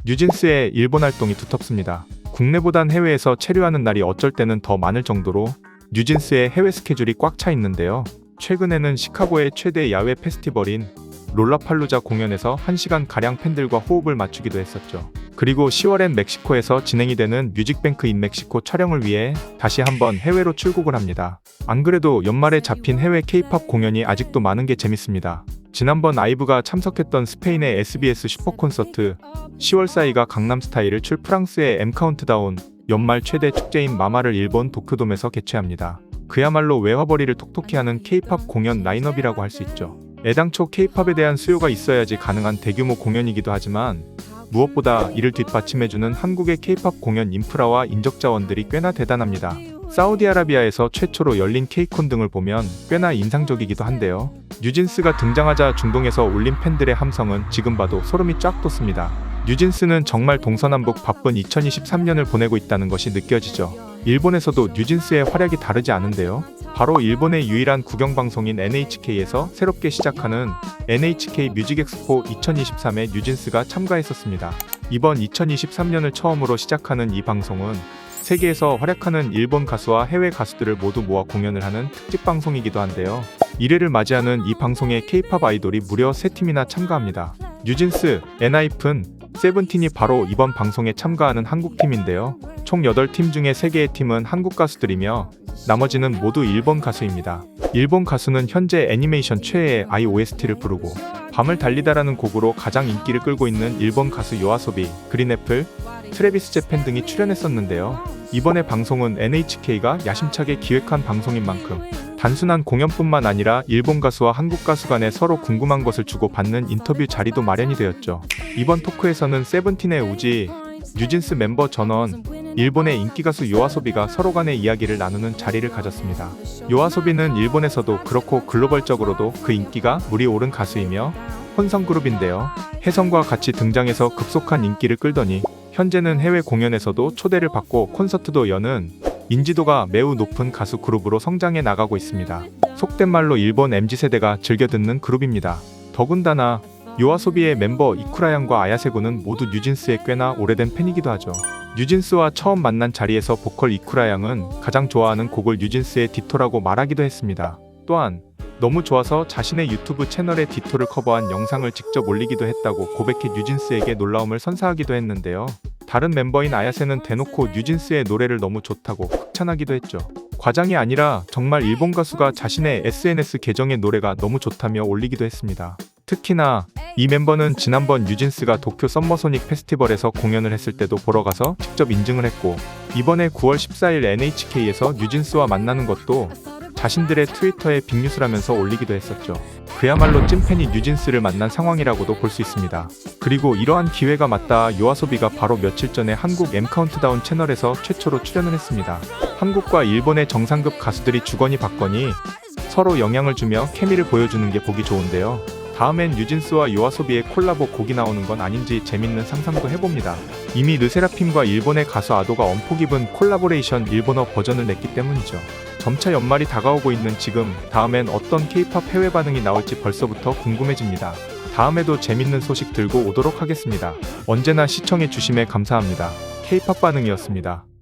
뉴진스의 일본 활동이 두텁습니다. 국내보단 해외에서 체류하는 날이 어쩔 때는 더 많을 정도로 뉴진스의 해외 스케줄이 꽉 차 있는데요. 최근에는 시카고의 최대 야외 페스티벌인 롤라팔루자 공연에서 1시간가량 팬들과 호흡을 맞추기도 했었죠. 그리고 10월엔 멕시코에서 진행이 되는 뮤직뱅크 인 멕시코 촬영을 위해 다시 한번 해외로 출국을 합니다. 안 그래도 연말에 잡힌 해외 K-팝 공연이 아직도 많은 게 재밌습니다. 지난번 아이브가 참석했던 스페인의 SBS 슈퍼콘서트, 10월 싸이가 강남스타일을 출 프랑스의 M카운트다운, 연말 최대 축제인 마마를 일본 도쿄돔에서 개최합니다. 그야말로 외화벌이를 톡톡히 하는 K-팝 공연 라인업이라고 할 수 있죠. 애당초 K-팝에 대한 수요가 있어야지 가능한 대규모 공연이기도 하지만 무엇보다 이를 뒷받침해주는 한국의 K-팝 공연 인프라와 인적 자원들이 꽤나 대단합니다. 사우디아라비아에서 최초로 열린 K-콘 등을 보면 꽤나 인상적이기도 한데요. 뉴진스가 등장하자 중동에서 울린 팬들의 함성은 지금 봐도 소름이 쫙 돋습니다. 뉴진스는 정말 동서남북 바쁜 2023년을 보내고 있다는 것이 느껴지죠. 일본에서도 뉴진스의 활약이 다르지 않은데요. 바로 일본의 유일한 국영방송인 NHK에서 새롭게 시작하는 NHK 뮤직엑스포 2023에 뉴진스가 참가했었습니다. 이번 2023년을 처음으로 시작하는 이 방송은 세계에서 활약하는 일본 가수와 해외 가수들을 모두 모아 공연을 하는 특집 방송이기도 한데요. 1회를 맞이하는 이 방송에 K-팝 아이돌이 무려 3팀이나 참가합니다. 뉴진스, 엔하이픈, 세븐틴이 바로 이번 방송에 참가하는 한국팀인데요. 총 8팀 중에 3개의 팀은 한국 가수들이며 나머지는 모두 일본 가수입니다. 일본 가수는 현재 애니메이션 최애의 아이 OST를 부르고 밤을 달리다라는 곡으로 가장 인기를 끌고 있는 일본 가수 요아소비, 그린애플, 트래비스 재팬 등이 출연했었는데요. 이번에 방송은 NHK가 야심차게 기획한 방송인 만큼 단순한 공연뿐만 아니라 일본 가수와 한국 가수 간에 서로 궁금한 것을 주고받는 인터뷰 자리도 마련이 되었죠. 이번 토크에서는 세븐틴의 우지, 뉴진스 멤버 전원, 일본의 인기 가수 요아소비가 서로 간의 이야기를 나누는 자리를 가졌습니다. 요아소비는 일본에서도 그렇고 글로벌적으로도 그 인기가 물이 오른 가수이며 혼성 그룹인데요. 혜성과 같이 등장해서 급속한 인기를 끌더니 현재는 해외 공연에서도 초대를 받고 콘서트도 여는 인지도가 매우 높은 가수 그룹으로 성장해 나가고 있습니다. 속된 말로 일본 MZ세대가 즐겨 듣는 그룹입니다. 더군다나 요아소비의 멤버 이쿠라양과 아야세군은 모두 뉴진스의 꽤나 오래된 팬이기도 하죠. 뉴진스와 처음 만난 자리에서 보컬 이쿠라양은 가장 좋아하는 곡을 뉴진스의 디토라고 말하기도 했습니다. 또한 너무 좋아서 자신의 유튜브 채널에 디토를 커버한 영상을 직접 올리기도 했다고 고백해 뉴진스에게 놀라움을 선사하기도 했는데요. 다른 멤버인 아야세는 대놓고 뉴진스의 노래를 너무 좋다고 극찬하기도 했죠. 과장이 아니라 정말 일본 가수가 자신의 SNS 계정의 노래가 너무 좋다며 올리기도 했습니다. 특히나 이 멤버는 지난번 뉴진스가 도쿄 썸머소닉 페스티벌에서 공연을 했을 때도 보러 가서 직접 인증을 했고 이번에 9월 14일 NHK에서 뉴진스와 만나는 것도 자신들의 트위터에 빅뉴스라면서 올리기도 했었죠. 그야말로 찐팬이 뉴진스를 만난 상황이라고도 볼 수 있습니다. 그리고 이러한 기회가 맞닿아 요아소비가 바로 며칠 전에 한국 M카운트다운 채널에서 최초로 출연을 했습니다. 한국과 일본의 정상급 가수들이 주거니 받거니 서로 영향을 주며 케미를 보여주는 게 보기 좋은데요. 다음엔 뉴진스와 요아소비의 콜라보 곡이 나오는 건 아닌지 재밌는 상상도 해봅니다. 이미 르세라핌과 일본의 가수 아도가 엄포 깊은 콜라보레이션 일본어 버전을 냈기 때문이죠. 점차 연말이 다가오고 있는 지금 다음엔 어떤 K-팝 해외 반응이 나올지 벌써부터 궁금해집니다. 다음에도 재밌는 소식 들고 오도록 하겠습니다. 언제나 시청해 주심에 감사합니다. K-팝 반응이었습니다.